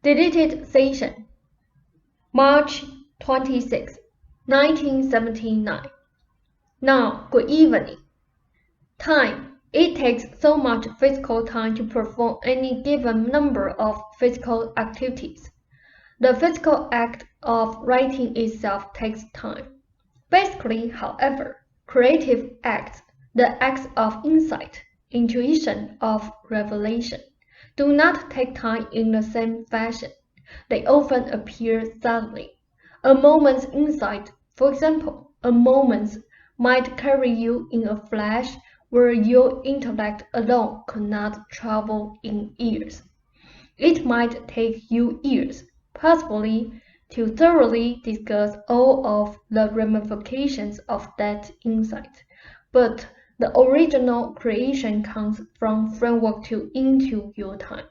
Deleted session, March 26, 1979. Now, good evening. Time. It takes so much physical time to perform any given number of physical activities. The physical act of writing itself takes time. Basically, however, creative acts, the acts of insight, intuition, of revelation, do not take time in the same fashion. They often appear suddenly. A moment's insight, for example, a moment's, might carry you in a flash where your intellect alone could not travel in years. It might take you years, possibly, to thoroughly discuss all of the ramifications of that insight, but the original creation comes from framework 2 into your time.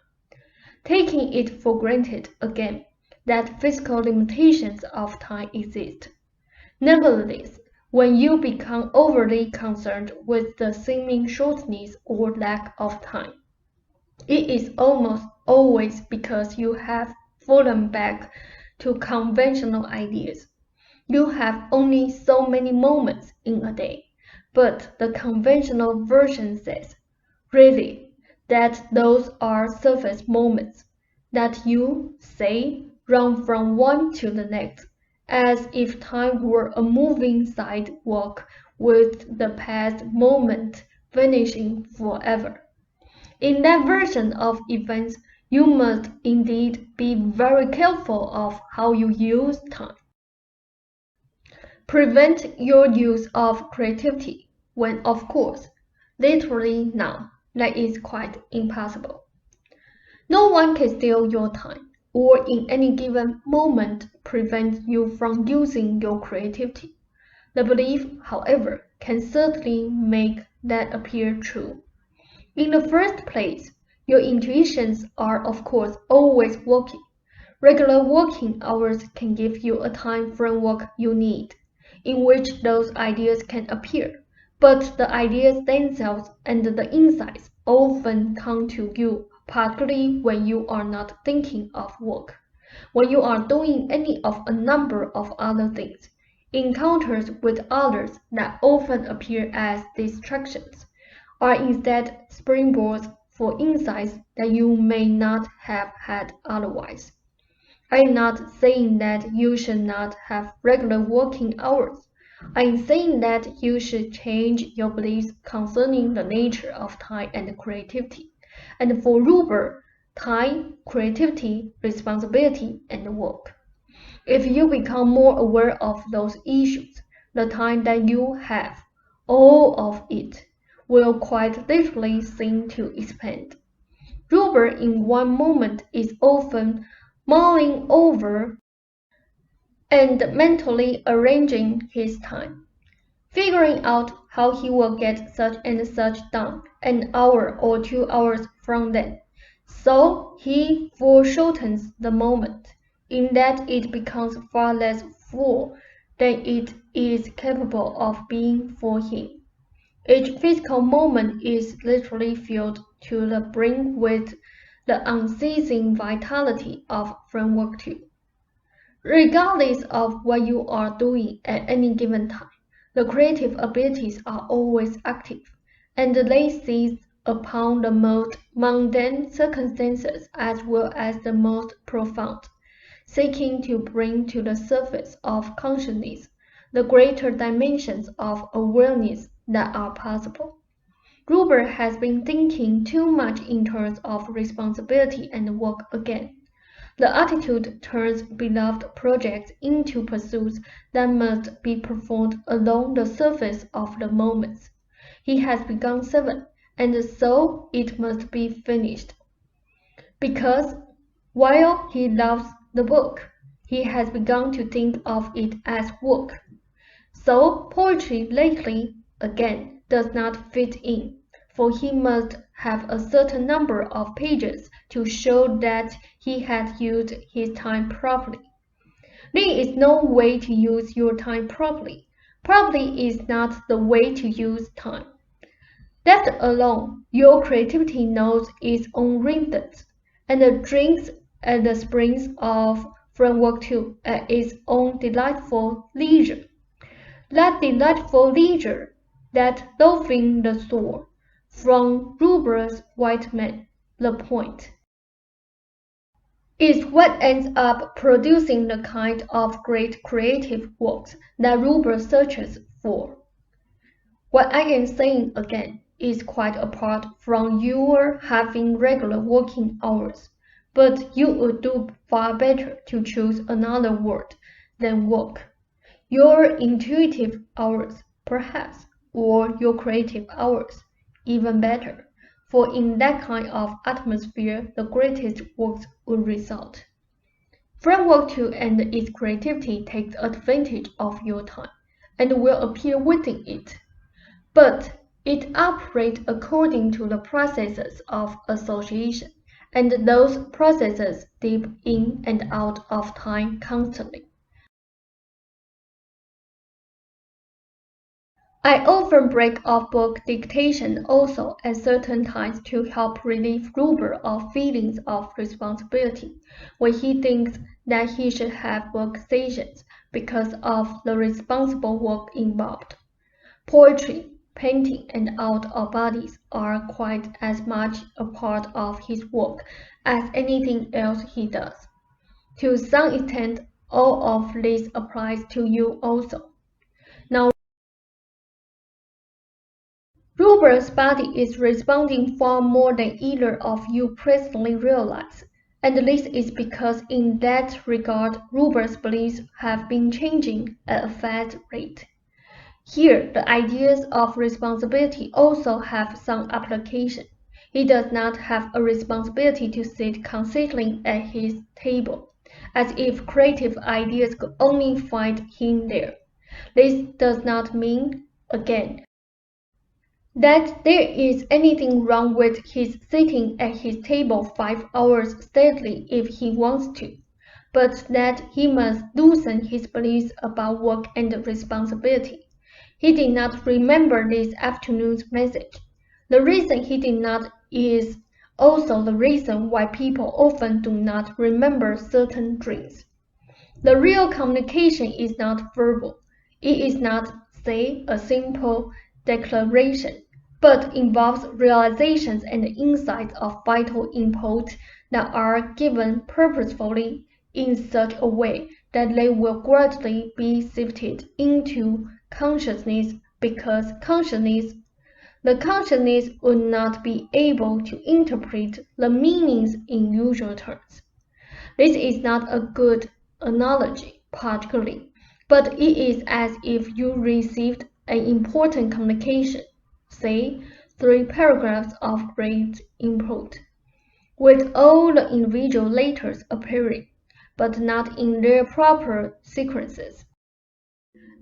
Taking it for granted again that physical limitations of time exist. Nevertheless, when you become overly concerned with the seeming shortness or lack of time, it is almost always because you have fallen back to conventional ideas. You have only so many moments in a day, but the conventional version says, really, that those are surface moments, that you, say, run from one to the next, as if time were a moving sidewalk with the past moment vanishing forever. In that version of events, you must indeed be very careful of how you use time. Prevent your use of creativity when, of course, literally now, that is quite impossible. No one can steal your time, or in any given moment prevent you from using your creativity. The belief, however, can certainly make that appear true. In the first place, your intuitions are of course always working. Regular working hours can give you a time framework you need, in which those ideas can appear, but the ideas themselves and the insights often come to you particularly when you are not thinking of work, when you are doing any of a number of other things. Encounters with others that often appear as distractions are instead springboards for insights that you may not have had otherwise. I am not saying that you should not have regular working hours. I am saying that you should change your beliefs concerning the nature of time and creativity. And for Ruber, time, creativity, responsibility, and work. If you become more aware of those issues, the time that you have, all of it, will quite literally seem to expand. Ruber in one moment is often mulling over and mentally arranging his time, figuring out how he will get such and such done an hour or 2 hours from then. So he foreshortens the moment, in that it becomes far less full than it is capable of being for him. Each physical moment is literally filled to the brim with the unceasing vitality of framework 2. Regardless of what you are doing at any given time, the creative abilities are always active, and they seize upon the most mundane circumstances as well as the most profound, seeking to bring to the surface of consciousness the greater dimensions of awareness that are possible. Ruber has been thinking too much in terms of responsibility and work again. The attitude turns beloved projects into pursuits that must be performed along the surface of the moments. He has begun 7, and so it must be finished. Because, while he loves the book, he has begun to think of it as work. So poetry lately, again, does not fit in, for he must have a certain number of pages to show that he had used his time properly. There is no way to use your time properly. Properly is not the way to use time. Left alone, your creativity knows its own rhythms and drinks at the springs of Framework 2 at its own delightful leisure. That delightful leisure, that loafing the store, from Ruber's White Man, the point, is what ends up producing the kind of great creative works that Ruber searches for. What I am saying again is quite apart from your having regular working hours, but you would do far better to choose another word than work. Your intuitive hours, perhaps, or your creative hours, even better, for in that kind of atmosphere the greatest works would result. Framework 2 and its creativity takes advantage of your time, and will appear within it. But it operates according to the processes of association, and those processes dip in and out of time constantly. I often break off book dictation also at certain times to help relieve Ruber of feelings of responsibility when he thinks that he should have book sessions because of the responsible work involved. Poetry, painting, and outdoor bodies are quite as much a part of his work as anything else he does. To some extent, all of this applies to you also. Now, Ruber's body is responding far more than either of you presently realize, and this is because in that regard Ruber's beliefs have been changing at a fast rate. Here, the ideas of responsibility also have some application. He does not have a responsibility to sit considering at his table, as if creative ideas could only find him there. This does not mean, again, that there is anything wrong with his sitting at his table 5 hours steadily if he wants to, but that he must loosen his beliefs about work and responsibility. He did not remember this afternoon's message. The reason he did not is also the reason why people often do not remember certain dreams. The real communication is not verbal. It is not, say, a simple declaration, but involves realizations and insights of vital import that are given purposefully in such a way that they will gradually be sifted into consciousness, because the consciousness would not be able to interpret the meanings in usual terms. This is not a good analogy, particularly, but it is as if you received an important communication, say 3 paragraphs of great import, with all the individual letters appearing, but not in their proper sequences.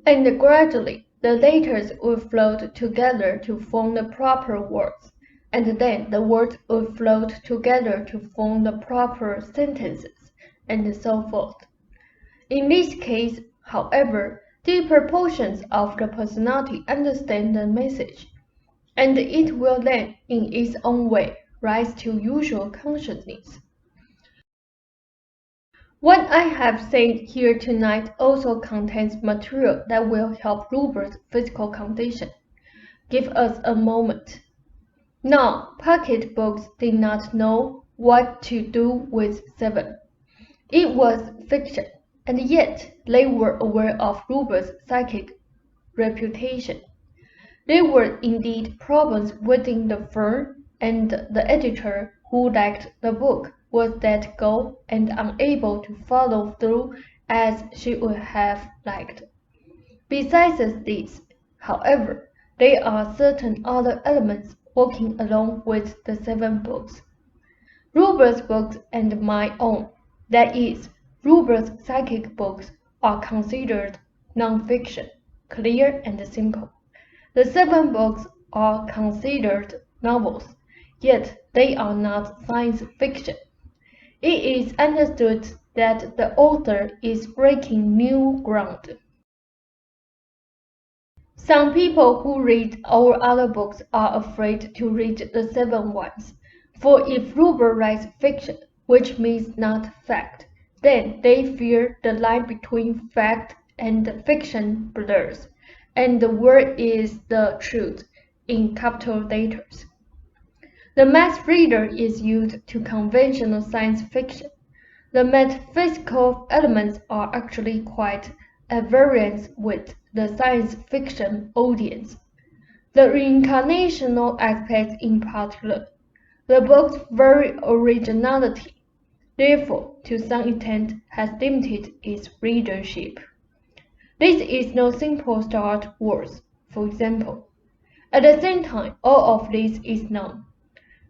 And gradually, the letters would float together to form the proper words, and then the words would float together to form the proper sentences, and so forth. In this case, however, deeper portions of the personality understand the message, and it will then, in its own way, rise to usual consciousness. What I have said here tonight also contains material that will help Ruber's physical condition. Give us a moment. Now, pocketbooks did not know what to do with 7. It was fiction, and yet they were aware of Ruber's psychic reputation. There were indeed problems within the firm, and the editor who liked the book was let go and unable to follow through as she would have liked. Besides this, however, there are certain other elements working along with the 7 books. Ruber's books and my own, that is, Ruber's psychic books, are considered non-fiction, clear and simple. The 7 books are considered novels, yet they are not science fiction. It is understood that the author is breaking new ground. Some people who read our other books are afraid to read the 7 ones, for if Ruber writes fiction, which means not fact, then they fear the line between fact and fiction blurs, and the word is the truth in capital letters. The mass reader is used to conventional science fiction. The metaphysical elements are actually quite at variance with the science fiction audience. The reincarnational aspects in particular. The book's very originality, therefore, to some extent, has limited its readership. This is no simple Star Wars, for example. At the same time, all of this is known.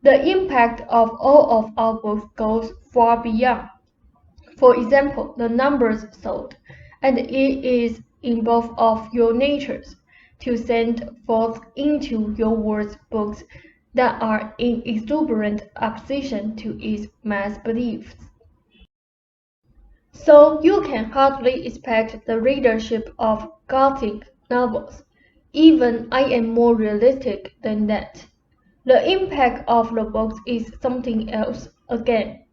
The impact of all of our books goes far beyond, for example, the numbers sold, and it is in both of your natures to send forth into your world books that are in exuberant opposition to its mass beliefs. So you can hardly expect the readership of Gothic novels. Even I am more realistic than that. The impact of the books is something else again,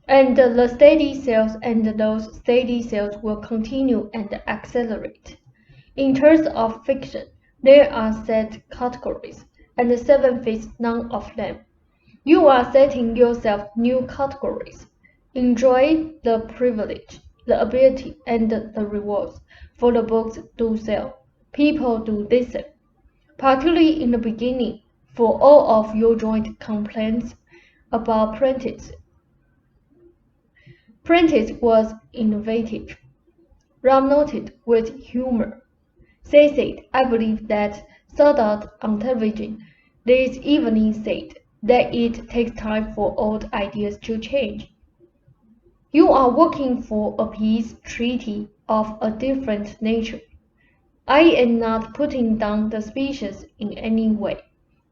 and the steady sales and those steady sales will continue and accelerate. In terms of fiction, there are set categories, and 7 fits none of them. You are setting yourself new categories. Enjoy the privilege, the ability, and the rewards, for the books do sell. People do listen, particularly in the beginning, for all of your joint complaints about Prentice. Prentice was innovative, Ram noted with humor. Say said, I believe that Sadat on television this evening said that it takes time for old ideas to change. You are working for a peace treaty of a different nature. I am not putting down the species in any way.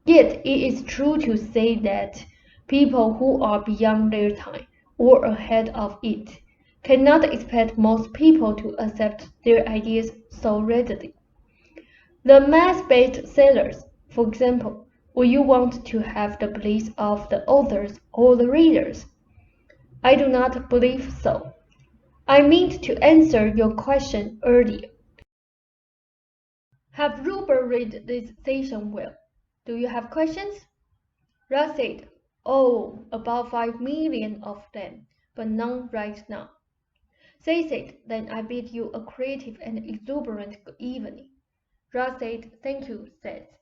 Yet it is true to say that people who are beyond their time or ahead of it cannot expect most people to accept their ideas so readily. The mass-based sellers, for example, will you want to have the beliefs of the authors or the readers? I do not believe so. I meant to answer your question earlier. Have Ruber read this session well? Do you have questions? Russ said, oh, about 5 million of them, but none right now. Say said, then I bid you a creative and exuberant good evening. Russ said, thank you, Seth.